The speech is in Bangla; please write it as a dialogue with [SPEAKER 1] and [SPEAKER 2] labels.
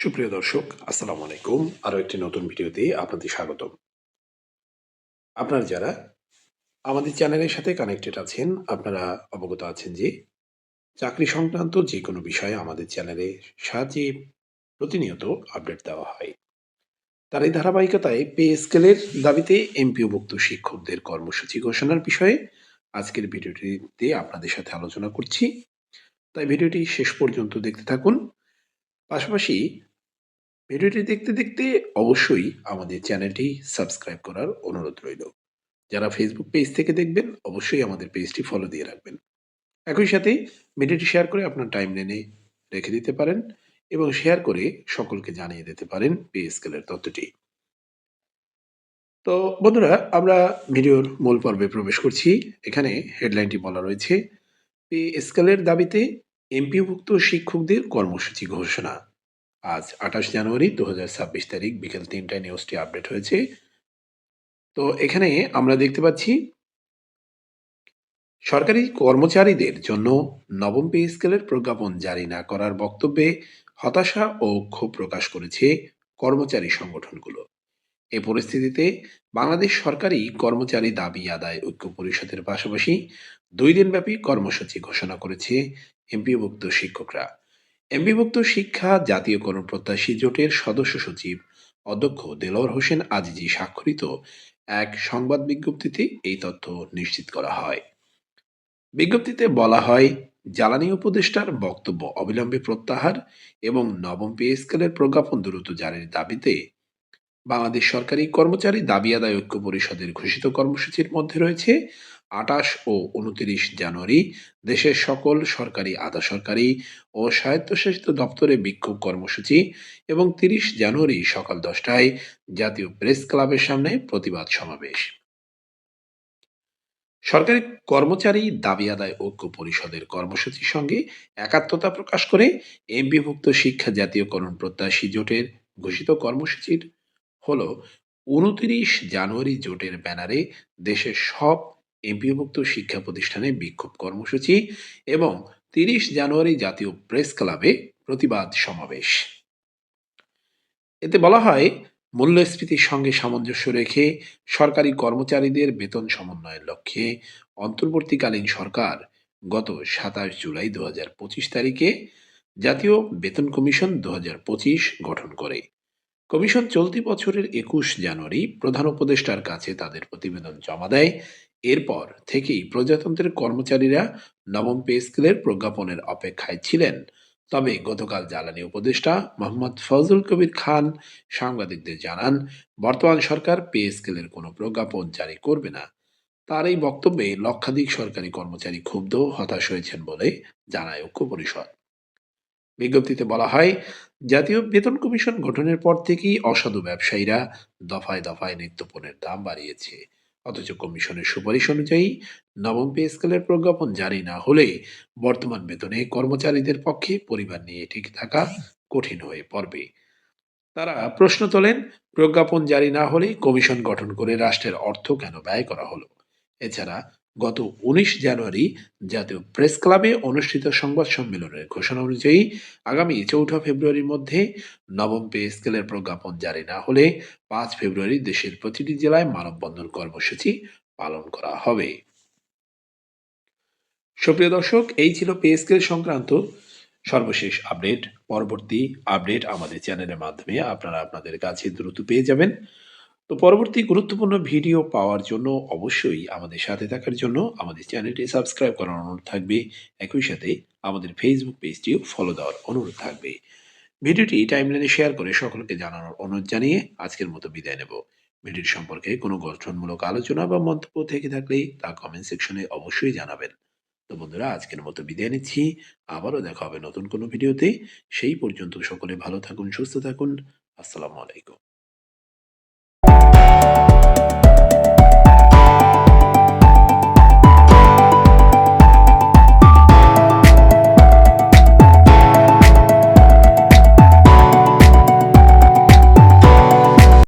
[SPEAKER 1] সুপ্রিয় দর্শক, আসসালামু আলাইকুম। আরো একটি নতুন ভিডিওতে আপনাদের স্বাগতম। আপনারা যারা আমাদের চ্যানেলের সাথে কানেক্টেড আছেন, আপনারা অবগত আছেন যে চাকরি সংক্রান্ত যেকোনো বিষয়ে আমাদের চ্যানেলে সাহায্যে প্রতিনিয়ত আপডেট দেওয়া হয়। তার এই ধারাবাহিকতায় পে স্কেলের দাবিতে এমপিওভুক্ত শিক্ষকদের কর্মসূচি ঘোষণার বিষয়ে আজকের ভিডিওটিতে আপনাদের সাথে আলোচনা করছি। তাই ভিডিওটি শেষ পর্যন্ত দেখতে থাকুন। পাশাপাশি ভিডিওটি দেখতে দেখতে অবশ্যই আমাদের চ্যানেলটি সাবস্ক্রাইব করার অনুরোধ রইল। যারা ফেসবুক পেজ থেকে দেখবেন অবশ্যই আমাদের পেজটি ফলো দিয়ে রাখবেন। একই সাথে ভিডিওটি শেয়ার করে আপনার টাইমলাইনে রেখে দিতে পারেন এবং শেয়ার করে সকলকে জানিয়ে দিতে পারেন পে স্কেলের তথ্যটি। তো বন্ধুরা, আমরা ভিডিওর মূল পর্বে প্রবেশ করছি। এখানে হেডলাইনটি বলা রয়েছে, পে স্কেলের দাবিতে এমপিওভুক্ত শিক্ষকদের কর্মসূচি ঘোষণা। আজ ২৮ জানুয়ারি ২০২৬ তারিখ বিকেল ৩টায় নিউজটি আপডেট হয়েছে। তো এখানে আমরা দেখতে পাচ্ছি, সরকারি কর্মচারীদের জন্য নবম পে স্কেলের প্রজ্ঞাপন জারি না করার বক্তব্যে হতাশা ও ক্ষোভ প্রকাশ করেছে কর্মচারী সংগঠনগুলো। এ পরিস্থিতিতে বাংলাদেশ সরকারি কর্মচারী দাবি আদায় ঐক্য পরিষদের পাশাপাশি ২ দিনব্যাপী কর্মসূচি ঘোষণা করেছে এমপিওভুক্ত শিক্ষকরা। এমপিভুক্ত শিক্ষা জাতীয়করণ প্রত্যাশী জোটের সদস্য সচিব অধ্যক্ষ দেলোয়ার হোসেন আজিজি স্বাক্ষরিত এক সংবাদ বিজ্ঞপ্তিতে এই তথ্য নিশ্চিত করা হয়। বিজ্ঞপ্তিতে বলা হয়, জ্বালানি উপদেষ্টার বক্তব্য অবিলম্বে প্রত্যাহার এবং নবম পে স্কেলের প্রজ্ঞাপন দ্রুত জারির দাবিতে বাংলাদেশ সরকারি কর্মচারী দাবি আদায় ঐক্য পরিষদের ঘোষিত কর্মসূচির মধ্যে রয়েছে ২৮ ও ২৯ জানুয়ারি দেশের সকল সরকারি, আধা সরকারি ও স্বায়ত্তশাসিত দপ্তরে বিক্ষোভ কর্মসূচি এবং ৩০ জানুয়ারি সকাল ১০টায় জাতীয় প্রেস ক্লাবের সামনে প্রতিবাদ সমাবেশ। সরকারি কর্মচারী দাবি আদায় ঐক্য পরিষদের কর্মসূচির সঙ্গে একাত্মতা প্রকাশ করে এমপিভুক্ত শিক্ষা জাতীয়করণ প্রত্যাশী জোটের ঘোষিত কর্মসূচির হলো ২৯ জানুয়ারি জোটের ব্যানারে দেশের সব এমপিওভুক্ত শিক্ষা প্রতিষ্ঠানে বিক্ষোভ কর্মসূচি এবং ৩০ জানুয়ারি জাতীয় প্রেস ক্লাবে প্রতিবাদ সমাবেশ। এতে বলা হয়, মূল্যস্ফীতির সঙ্গে সামঞ্জস্য রেখে সরকারি কর্মচারীদের বেতন সমন্বয়ের লক্ষ্যে অন্তর্বর্তীকালীন সরকার গত ২৭ জুলাই ২০২৫ তারিখে জাতীয় বেতন কমিশন ২০২৫ গঠন করে। কমিশন চলতি বছরের ২১ জানুয়ারি প্রধান উপদেষ্টার কাছে তাদের প্রতিবেদন জমা দেয়। এরপর থেকেই প্রজাতন্ত্রের কর্মচারীরা নবম পে স্কেলের প্রজ্ঞাপনের অপেক্ষায় ছিলেন। তবে গতকাল জ্বালানি উপদেষ্টা মোহাম্মদ ফজলুল কবির খান সাংবাদিকদের জানান, বর্তমান সরকার পে স্কেলের কোনো প্রজ্ঞাপন জারি করবে না। তার এই বক্তব্যে লক্ষাধিক সরকারি কর্মচারী ক্ষুব্ধ, হতাশ হয়েছেন বলে জানায় ঐক্য পরিষদ। বিজ্ঞপ্তিতে বলা হয়, জাতীয় বেতন কমিশন গঠনের পর থেকেই অসাধু ব্যবসায়ীরা দফায় দফায় নিত্যপণ্যের দাম বাড়িয়েছে। অথচ কমিশনের সুপারিশ অনুযায়ী নবম পে স্কেলের প্রজ্ঞাপন জারি না হলে বর্তমান বেতনে কর্মচারীদের পক্ষে পরিবার নিয়ে টিকে থাকা কঠিন হয়ে পড়বে। তারা প্রশ্ন তোলেন, প্রজ্ঞাপন জারি না হলে কমিশন গঠন করে রাষ্ট্রের অর্থ কেন ব্যয় করা হলো? এছাড়া গত ১৯ জানুয়ারি জাতীয় প্রেস ক্লাবে অনুষ্ঠিত সংবাদ সম্মেলনের ঘোষণা অনুযায়ী আগামী ৪ ফেব্রুয়ারির মধ্যে নবম পে স্কেলের প্রজ্ঞাপন জারি না হলে ৫ ফেব্রুয়ারি দেশের প্রতিটি জেলায় মানববন্ধন কর্মসূচি পালন করা হবে। সুপ্রিয় দর্শক, এই ছিল পে স্কেল সংক্রান্ত সর্বশেষ আপডেট। পরবর্তী আপডেট আমাদের চ্যানেলের মাধ্যমে আপনারা আপনাদের কাছে দ্রুত পেয়ে যাবেন। তো পরবর্তী গুরুত্বপূর্ণ ভিডিও পাওয়ার জন্য অবশ্যই আমাদের সাথে থাকার জন্য আমাদের চ্যানেলটি সাবস্ক্রাইব করার অনুরোধ থাকবে। একই সাথে আমাদের ফেসবুক পেজটিও ফলো দেওয়ার অনুরোধ থাকবে। ভিডিওটি টাইমলাইনে শেয়ার করে সকলকে জানানোর অনুরোধ জানিয়ে আজকের মতো বিদায় নেব। ভিডিওটি সম্পর্কে কোনো গঠনমূলক আলোচনা বা মন্তব্য থেকে থাকলে তা কমেন্ট সেকশনে অবশ্যই জানাবেন। তো বন্ধুরা, আজকের মতো বিদায় নিচ্ছি। আবারও দেখা হবে নতুন কোনো ভিডিওতে। সেই পর্যন্ত সকলে ভালো থাকুন, সুস্থ থাকুন। আসসালামু আলাইকুম।